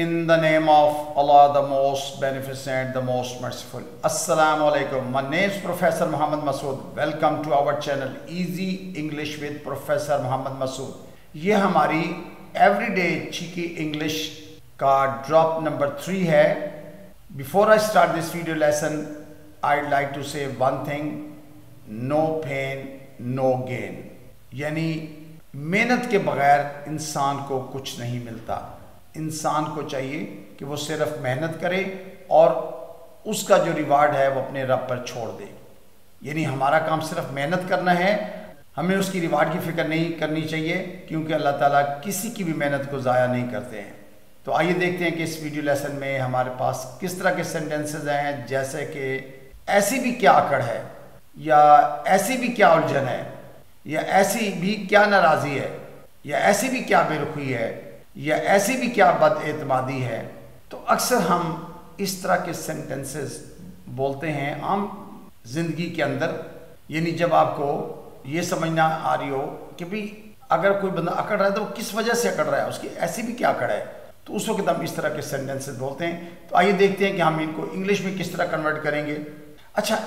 In the name of Allah, the most beneficent, the most merciful. Assalamu alaikum. My name is Professor Muhammad Masood. Welcome to our channel Easy English with Professor Muhammad Masood. ये हमारी everyday cheeky English का drop number 3 है. Before I start this video lesson, I'd like to say one thing: no pain, no gain. यानी मेहनत के बगैर इंसान को कुछ नहीं मिलता. इंसान को चाहिए कि वो सिर्फ मेहनत करे और उसका जो रिवार्ड है वो अपने रब पर छोड़ दे. यानी हमारा काम सिर्फ मेहनत करना है, हमें उसकी रिवार्ड की फिक्र नहीं करनी चाहिए, क्योंकि अल्लाह ताला किसी की भी मेहनत को ज़ाया नहीं करते हैं. तो आइए देखते हैं कि इस वीडियो लेसन में हमारे पास किस तरह के सेंटेंसेस हैं, जैसे कि ऐसी भी क्या अकड़ है, या ऐसी भी क्या उलझन है, या ऐसी भी क्या नाराज़ी है, या ऐसी भी क्या बेरुखी है, या ऐसी भी क्या बदएतमादी है. तो अक्सर हम इस तरह के सेंटेंसेस बोलते हैं आम जिंदगी के अंदर. यानी जब आपको ये समझना आ रही हो कि भाई अगर कोई बंदा अकड़ रहा है तो वो किस वजह से अकड़ रहा है, उसकी ऐसी भी क्या अकड़ है, तो उस वक्त हम इस तरह के सेंटेंसेस बोलते हैं. तो आइए देखते हैं कि हम इनको इंग्लिश में किस तरह कन्वर्ट करेंगे. अच्छा,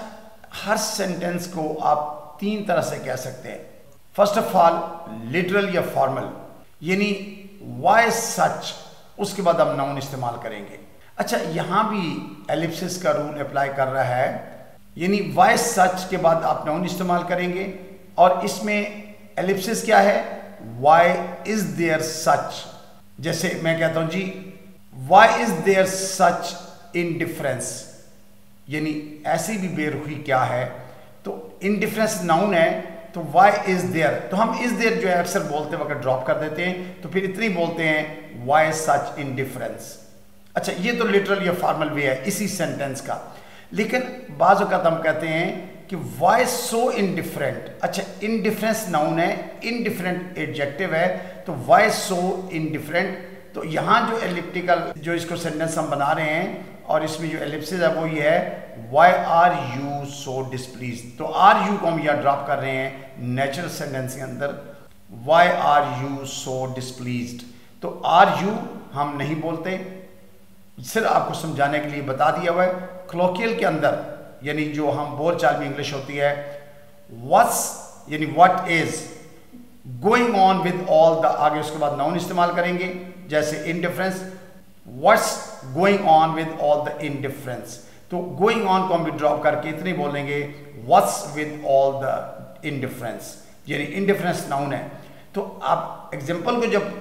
हर सेंटेंस को आप 3 तरह से कह सकते हैं. फर्स्ट ऑफ ऑल लिटरल या फॉर्मल, यानी वाई सच, उसके बाद हम नाउन इस्तेमाल करेंगे. अच्छा, यहाँ भी एलिप्सिस का रूल अप्लाई कर रहा है, यानी वाई सच के बाद आप नाउन इस्तेमाल करेंगे. और इसमें एलिप्सिस क्या है? Why is there such. जैसे मैं कहता हूँ जी, why is there such indifference, यानी ऐसी भी बेरुखी क्या है. तो इनडिफरेंस नाउन है, तो वाई इज देयर, तो हम इज देयर जो है अक्सर बोलते वक्त ड्रॉप कर देते हैं, तो फिर इतनी बोलते हैं वाई सच इनडिफरेंस. अच्छा, ये तो लिटरल या फॉर्मल वे है इसी सेंटेंस का. लेकिन बाज़ औक़ात हम कहते हैं कि वाई सो इनडिफरेंट. अच्छा, इनडिफरेंस नाउन है, इनडिफरेंट एडजेक्टिव है, तो वाई सो इनडिफरेंट. तो यहाँ जो एलिप्टिकल जो इसको सेंटेंस हम बना रहे हैं और इसमें जो एलिप्सिस है वो ये है, why are you so displeased. तो आर यू को हम यहाँ ड्रॉप कर रहे हैं नेचुरल सेंटेंस के अंदर. Why are you so displeased. तो आर यू हम नहीं बोलते, सिर्फ आपको समझाने के लिए बता दिया हुआ है. क्लोकियल के अंदर, यानी जो हम बोल चाल में इंग्लिश होती है, व्हाट्स यानी what is, going on with all the, आगे उसके बाद नाउन इस्तेमाल करेंगे. जैसे indifference, what's going on with all the indifference. तो गोइंग ऑन को हम भी ड्रॉप करके इतने बोलेंगे, what's with all the indifference, यानी इनडिफरेंस नाउन है. तो आप एग्जाम्पल को जब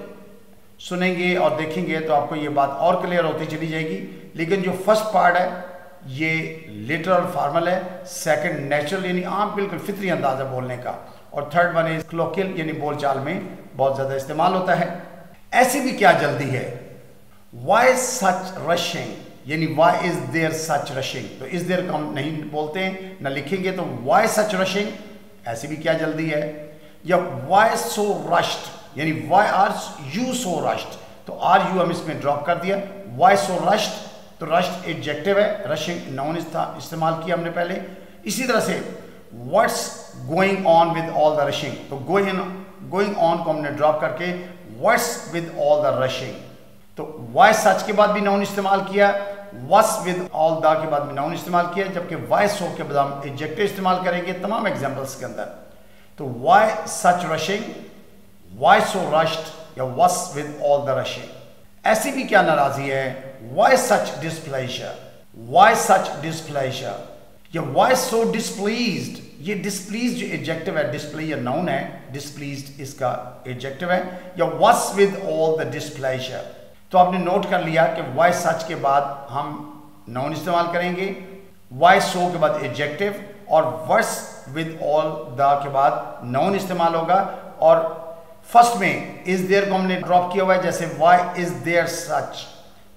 सुनेंगे और देखेंगे तो आपको ये बात और क्लियर होती चली जाएगी. लेकिन जो फर्स्ट पार्ट है ये लिटरल फॉर्मल है, सेकंड नेचुरल यानी आम बिल्कुल फितरी अंदाज है बोलने का, और थर्ड वन इज क्लोकियल यानी बोलचाल में बहुत ज़्यादा इस्तेमाल होता है. ऐसी भी क्या जल्दी है, वाई सच रशिंग, यानी why is there such rushing. तो इस देयर को हम नहीं बोलते हैं, ना लिखेंगे, तो वाई सच रशिंग, ऐसी भी क्या जल्दी है. या वाई सो रश्ड, यानी why are you so rushed, तो आर यू हम इसमें ड्रॉप कर दिया. वाई सो रश्ड, तो रश्ड एडजेक्टिव है, रशिंग नाउन इस्तेमाल किया हमने पहले. इसी तरह से what's going on with all the rushing, तो गोइंग ऑन को हमने ड्रॉप करके what's with all the rushing. तो वाई सच के बाद भी नाउन इस्तेमाल किया, व्हाट्स विद ऑल द के बाद भी नाउन इस्तेमाल किया, जबकि वाई सो के बाद हम एडजेक्टिव इस्तेमाल करेंगे तमाम एग्जांपल्स के अंदर. तो why such rushing, Y so rushed, या what's with all the rushing. ऐसी भी क्या नाराजी है, why such displeasure, Y such displeasure, या वाई सो डिस्प्लीज्ड. ये डिस्प्लीज जो एडजेक्टिव है, डिस्प्ले या नाउन है, डिस्प्लीज्ड इसका एडजेक्टिव है. या what's with all the displeasure. तो आपने नोट कर लिया कि वाई सच के बाद हम नाउन इस्तेमाल करेंगे, वाई सो के बाद एडजेक्टिव, और व्हाट्स विद ऑल द के बाद नाउन इस्तेमाल होगा. और फर्स्ट में इज देयर को हमने ड्रॉप किया हुआ है, जैसे वाई इज देयर सच,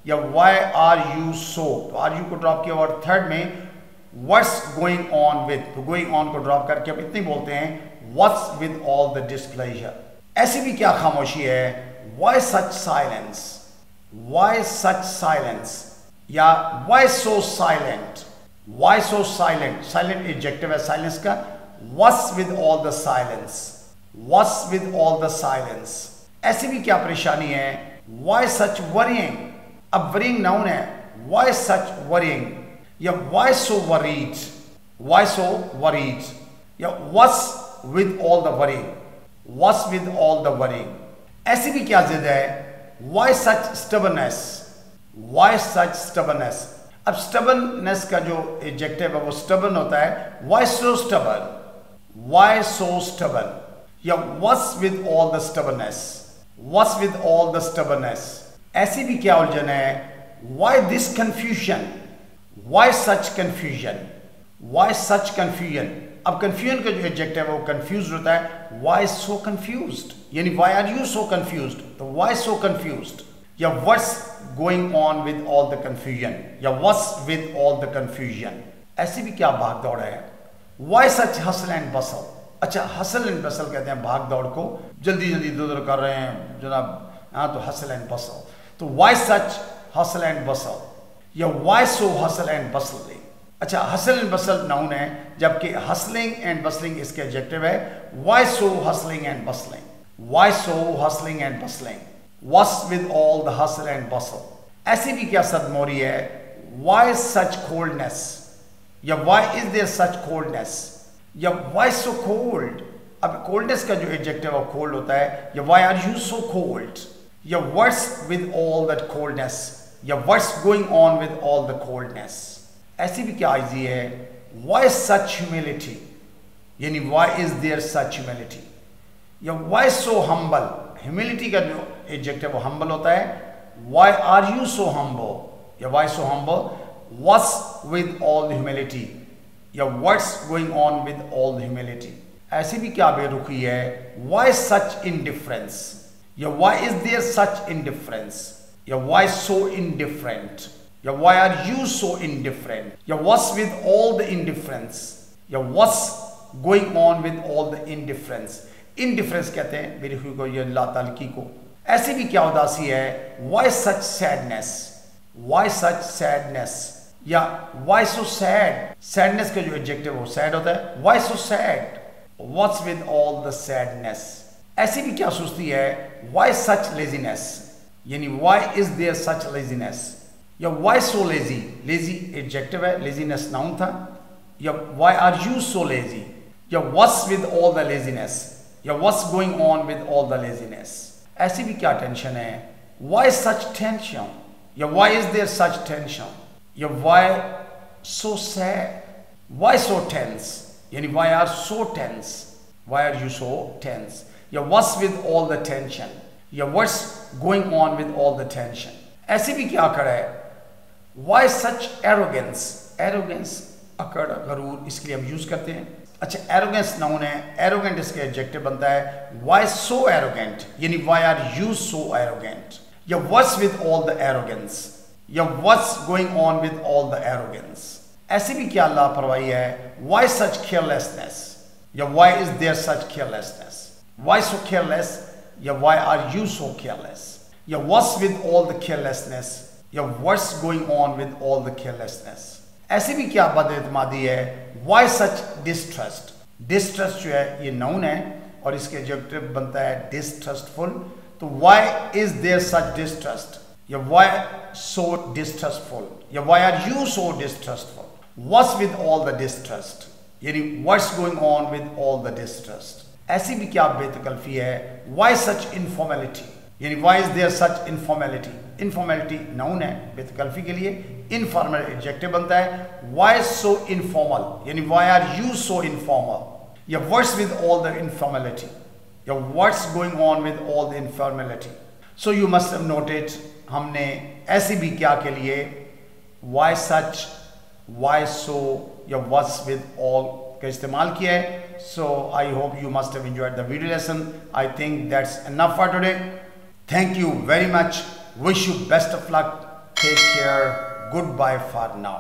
या वाई आर यू सो, तो आर यू को ड्रॉप किया. और थर्ड में व्हाट्स गोइंग ऑन विद, तो गोइंग ऑन को ड्रॉप करके अब इतने बोलते हैं, what's with all the displeasure. ऐसी भी क्या खामोशी है, why such silence, Y such silence, या why so silent, Y so silent, silent adjective है साइलेंस का. What's with all the silence, what's with all the silence. ऐसी भी क्या परेशानी है, वाई सच वरीइंग, अब वरीइंग नाउन है, why such worrying या why so worried, why so worried या what's with all the worrying, what's with all the worrying। ऐसी भी क्या जिद है, why such stubbornness, why such stubbornness। अब stubbornness का जो एडजेक्टिव है वो stubborn होता है, why so stubborn, why so stubborn या what's with all the stubbornness, what's with all the stubbornness। ऐसी भी क्या उलझन है, why this confusion, why such confusion, why such confusion। अब confusion का जो एडजेक्टिव है वो confused होता है, why so confused यानी why are you so confused, तो why so confused या what's going on with all the confusion या what's with all the confusion। ऐसी भी क्या भाग दौड़ है, why such hustle and bustle। अच्छा hustle and bustle कहते हैं भाग दौड़ को, जल्दी जल्दी इधर उधर कर रहे हैं जनाब, हाँ तो hustle and bustle। तो why such hustle and bustle या why so hustle and bustling। अच्छा hustle and bustle नाउन है, जबकि hustling and bustling इसके एडजेक्टिव है, why so hustling and bustling, why so hustling and bustling, what's with all the hustle and bustle। ऐसी भी क्या सदमोरी है, why such coldness या why is there such coldness या why so cold। अब coldness का जो एडजेक्टिव है cold होता है, या why are you so cold या what's with all that coldness या what's going on with all the coldness। ऐसी भी क्या आइजी है, why such humility यानी why is there such humility या why so humble। humility का जो एडजेक्टिव वो humble होता है, why are you so humble या why so humble, what's with all the humility या what's going on with all the humility। ऐसी भी क्या बेरुखी है, why such indifference या why is there such indifference या why so indifferent या why are you so indifferent या what's with all the indifference या what's going on with all the indifference। indifference कहते हैं बेरुखी को, ये लाताल्की को। ऐसी भी क्या उदासी है, why such sadness, why such sadness या why so sad। sadness का जो एडजेक्टिव वो sad होता है, why so sad, what's with all the sadness। ऐसी भी क्या सुस्ती है, why such laziness यानी why is there such laziness या why so lazy। lazy adjective है, laziness नाउन था, या why are you so lazy या what's with all the laziness या what's going on with all the laziness। ऐसी भी क्या टेंशन है, why such tension या why is there such tension या why so sad, why so tense यानी why are so tense, why are you so tense या what's with all the tension या what's going on with all the tension। ऐसी भी क्या अकड़ है, why such arrogance। arrogance अकड़ गरूर इसके लिए हम यूज करते हैं। अच्छा arrogance नाउन है, arrogant इसके एडजेक्टिव बनता है, why so arrogant यानी why are you so arrogant या what's with all the arrogance या what's going on with all the arrogance। ऐसी भी क्या लापरवाही है, why such carelessness या why is there such carelessness, why so careless या why are you so careless या what's with all the carelessness या what's going on with all the carelessness। ऐसी भी क्या बदइत्मादी है, why such distrust। distrust जो है ये नाउन है और इसके एडजेक्टिव बनता है distrustful, तो why is there such distrust या why so distrustful या why are you so distrustful, what's with all the distrust यानी what's going on with all the distrust। ऐसी भी क्या बेतकल्फी है, why such informality यानी why is there such informality। informality noun है बेतकल्फी के लिए, informal एडजेक्टिव बनता है, why so informal यानी why are you so informal या what's with all the informality या what's going on with all the informality। so you must have noted हमने ऐसी भी क्या के लिए why such, why so या what's with all का इस्तेमाल किया है। so I hope you must have enjoyed the video lesson। I think that's enough for today। Thank you very much, wish you best of luck, take care, goodbye for now।